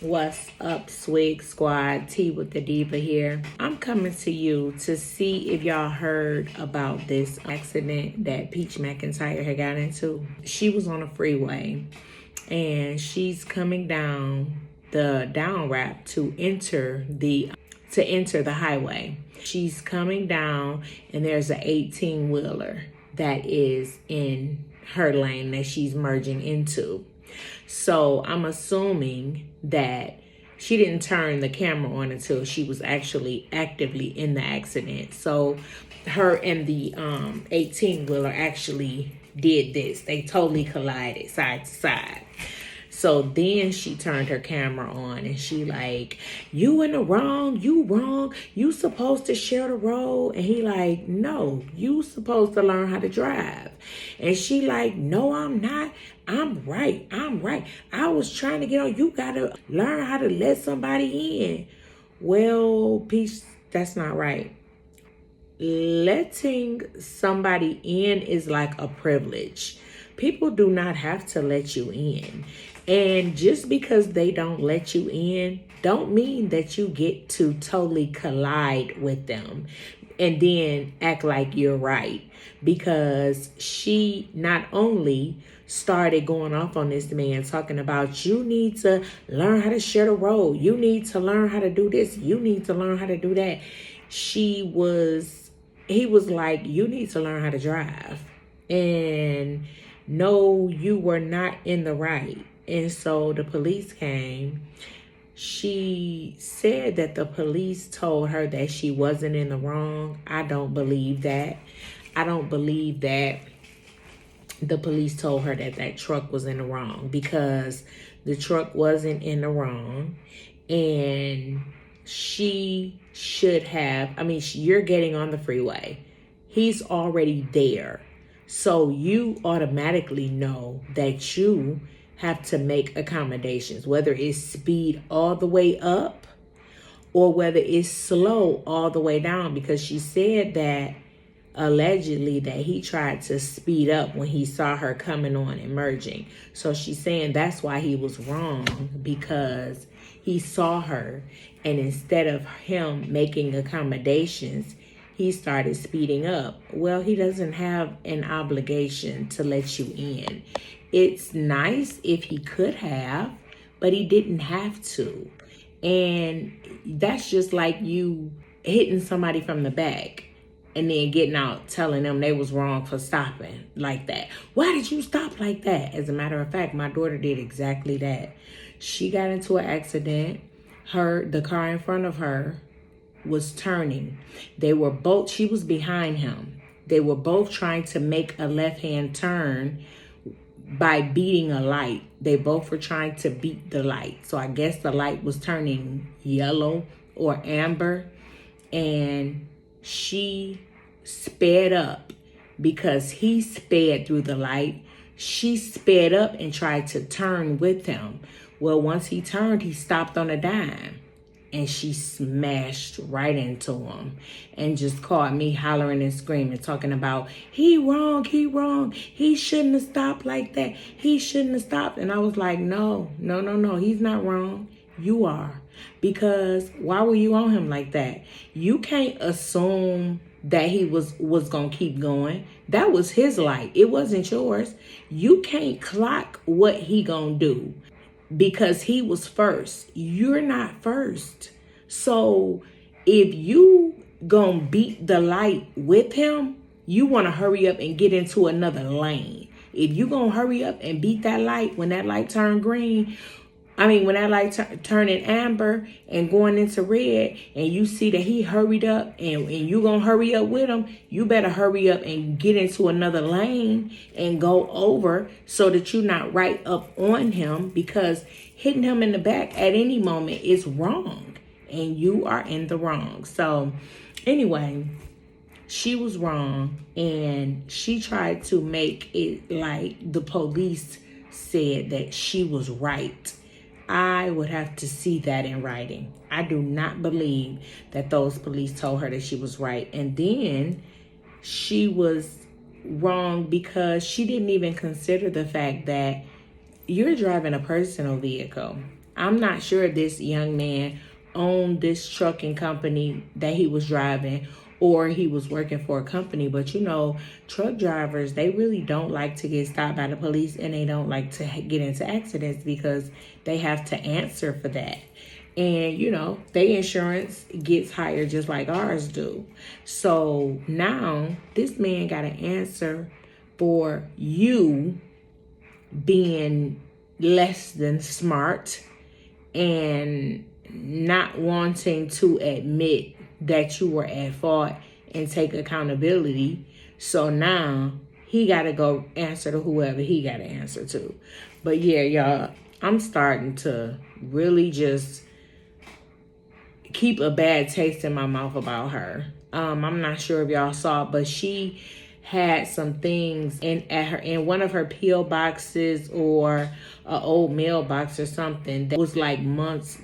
What's up, Swig Squad? T with the Diva here. I'm coming to you to see if y'all heard about this accident that Peach McIntyre had got into. She was on a freeway and she's coming down the down ramp to enter the highway. She's coming down and there's an 18-wheeler that is in her lane that she's merging into. So I'm assuming that she didn't turn the camera on until she was actually actively in the accident. So her and the 18-wheeler actually did this. They totally collided side to side. So then she turned her camera on and she like, you in the wrong, you supposed to share the road. And he like, no, you supposed to learn how to drive. And she like, no, I'm not. I'm right. I was trying to get on. You gotta learn how to let somebody in. Well, Peach, that's not right. Letting somebody in is like a privilege. People do not have to let you in. And just because they don't let you in, don't mean that you get to totally collide with them and then act like you're right. Because she not only started going off on this man talking about, you need to learn how to share the road. You need to learn how to do this. You need to learn how to do that. He was like, you need to learn how to drive. And no, you were not in the right. And so the police came. She said that the police told her that she wasn't in the wrong. I don't believe that. I don't believe that the police told her that that truck was in the wrong, because the truck wasn't in the wrong. And she should have, you're getting on the freeway. He's already there. So you automatically know that you have to make accommodations, whether it's speed all the way up or whether it's slow all the way down, because she said that allegedly that he tried to speed up when he saw her coming on and merging. So she's saying that's why he was wrong, because he saw her, and instead of him making accommodations, he started speeding up. Well, he doesn't have an obligation to let you in. It's nice if he could have, but he didn't have to. And that's just like you hitting somebody from the back and then getting out telling them they was wrong for stopping like that. Why did you stop like that? As a matter of fact, my daughter did exactly that. She got into an accident. The car in front of her was turning. She was behind him. They were both trying to make a left-hand turn by beating a light. They both were trying to beat the light. So I guess the light was turning yellow or amber, and she sped up because he sped through the light. She sped up and tried to turn with him. Well, once he turned, he stopped on a dime. And she smashed right into him and just caught me hollering and screaming, talking about, he wrong. He shouldn't have stopped like that. He shouldn't have stopped. And I was like, no. He's not wrong. You are. Because why were you on him like that? You can't assume that he was going to keep going. That was his light. It wasn't yours. You can't clock what he going to do, because he was first. You're not first. So if you gonna beat the light with him, you want to hurry up and get into another lane. If you gonna hurry up and beat that light when that light turned green, when that light turning amber and going into red, and you see that he hurried up and you gonna hurry up with him, you better hurry up and get into another lane and go over so that you're not right up on him, because hitting him in the back at any moment is wrong and you are in the wrong. So anyway, she was wrong, and she tried to make it like the police said that she was right. I would have to see that in writing. I do not believe that those police told her that she was right. And then she was wrong because she didn't even consider the fact that you're driving a personal vehicle. I'm not sure this young man owned this trucking company that he was driving, or he was working for a company. But you know, truck drivers, they really don't like to get stopped by the police, and they don't like to get into accidents because they have to answer for that. And you know, their insurance gets higher just like ours do. So now this man got to answer for you being less than smart and not wanting to admit that you were at fault and take accountability. So now he got to go answer to whoever he got to answer to. But yeah, y'all, I'm starting to really just keep a bad taste in my mouth about her. I'm not sure if y'all saw, but she had some things in one of her PO boxes or an old mailbox or something that was like months,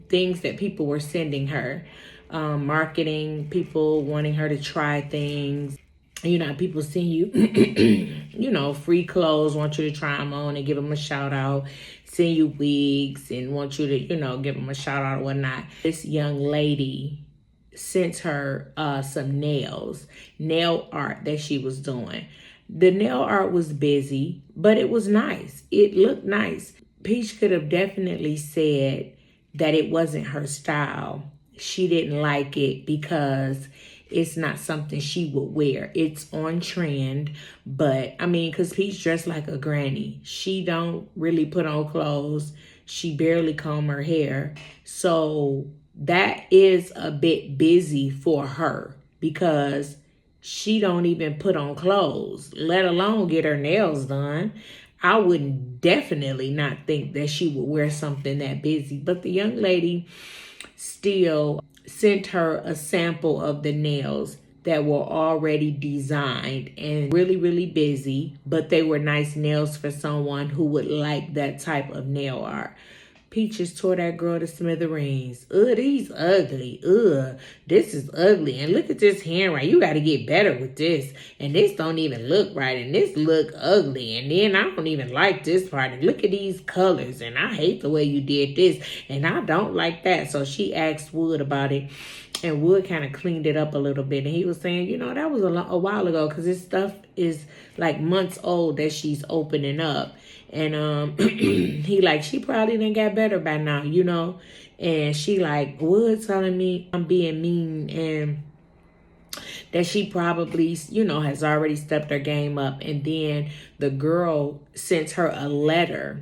things that people were sending her, marketing, people wanting her to try things. You know, people send you, you know, free clothes, want you to try them on and give them a shout out, send you wigs and want you to, you know, give them a shout out or whatnot. This young lady sent her some nail art that she was doing. The nail art was busy, but it was nice. It looked nice. Peach could have definitely said that it wasn't her style. She didn't like it because it's not something she would wear. It's on trend, but I mean, because Peach dressed like a granny. She don't really put on clothes. She barely comb her hair. So that is a bit busy for her because she don't even put on clothes, let alone get her nails done. I would definitely not think that she would wear something that busy. But the young lady still sent her a sample of the nails that were already designed and really, really busy, but they were nice nails for someone who would like that type of nail art. Peaches tore that girl to smithereens. Ugh, these ugly. Ugh, this is ugly. And look at this handwriting. You got to get better with this. And this don't even look right. And this look ugly. And then I don't even like this part. And look at these colors. And I hate the way you did this. And I don't like that. So she asked Wood about it. And Wood kind of cleaned it up a little bit. And he was saying, you know, that was a while ago. Because this stuff is like months old that she's opening up. And he like, she probably done got better by now, you know. And she like, Wood telling me I'm being mean and that she probably, you know, has already stepped her game up. And then the girl sent her a letter.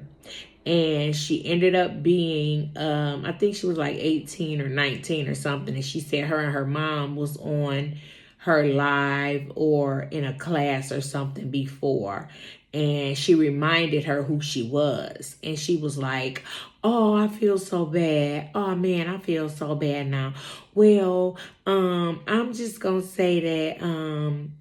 And she ended up being, I think she was like 18 or 19 or something. And she said her and her mom was on her live or in a class or something before. And she reminded her who she was. And she was like, oh, I feel so bad. Oh, man, I feel so bad now. Well, I'm just going to say that,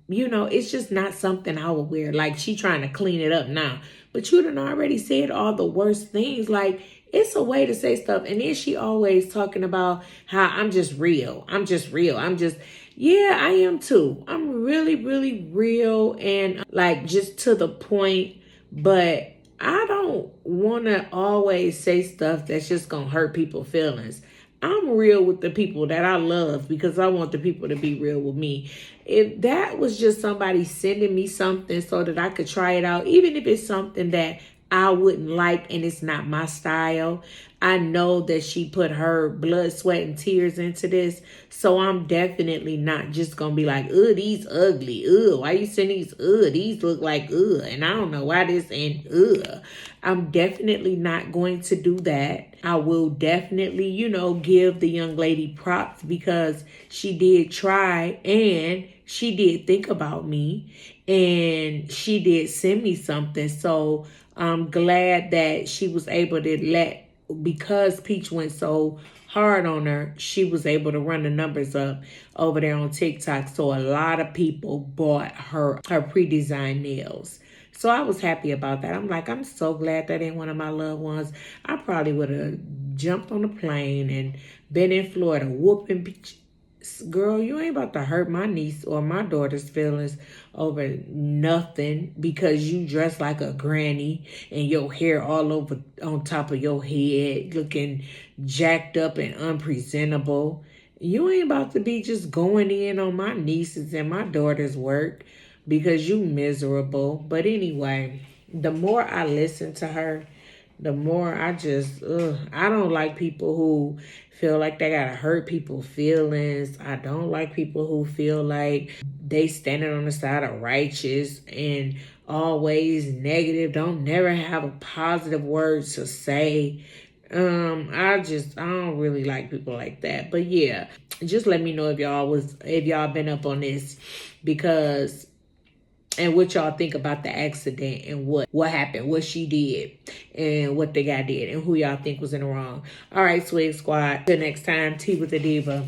you know, it's just not something I would wear. Like, she trying to clean it up now. But you done already said all the worst things. Like, it's a way to say stuff. And then she always talking about how I'm just real. Yeah, I am too. I'm really, really real and like just to the point. But I don't want to always say stuff that's just going to hurt people's feelings. I'm real with the people that I love because I want the people to be real with me. If that was just somebody sending me something so that I could try it out, even if it's something that I wouldn't like and it's not my style, I know that she put her blood, sweat, and tears into this. So I'm definitely not just going to be like, ugh, these ugly. Ugh, why you sending these? Ugh, these look like ugh. And I don't know why this and ugh. I'm definitely not going to do that. I will definitely, you know, give the young lady props because she did try and she did think about me and she did send me something. So I'm glad that she was able to because Peach went so hard on her, she was able to run the numbers up over there on TikTok. So a lot of people bought her pre-designed nails. So I was happy about that. I'm like, I'm so glad that ain't one of my loved ones. I probably would have jumped on a plane and been in Florida whooping Peach Girl, you ain't about to hurt my niece or my daughter's feelings over nothing because you dress like a granny and your hair all over on top of your head looking jacked up and unpresentable. You ain't about to be just going in on my nieces and my daughter's work because you miserable. But anyway, the more I listen to her, the more I don't like people who feel like they gotta hurt people's feelings. I don't like people who feel like they standing on the side of righteous and always negative. Don't never have a positive word to say. I don't really like people like that. But yeah, just let me know if y'all been up on this, because and what y'all think about the accident and what happened, what she did, and what the guy did, and who y'all think was in the wrong. All right, Swig Squad. Till next time, Tea with the Diva.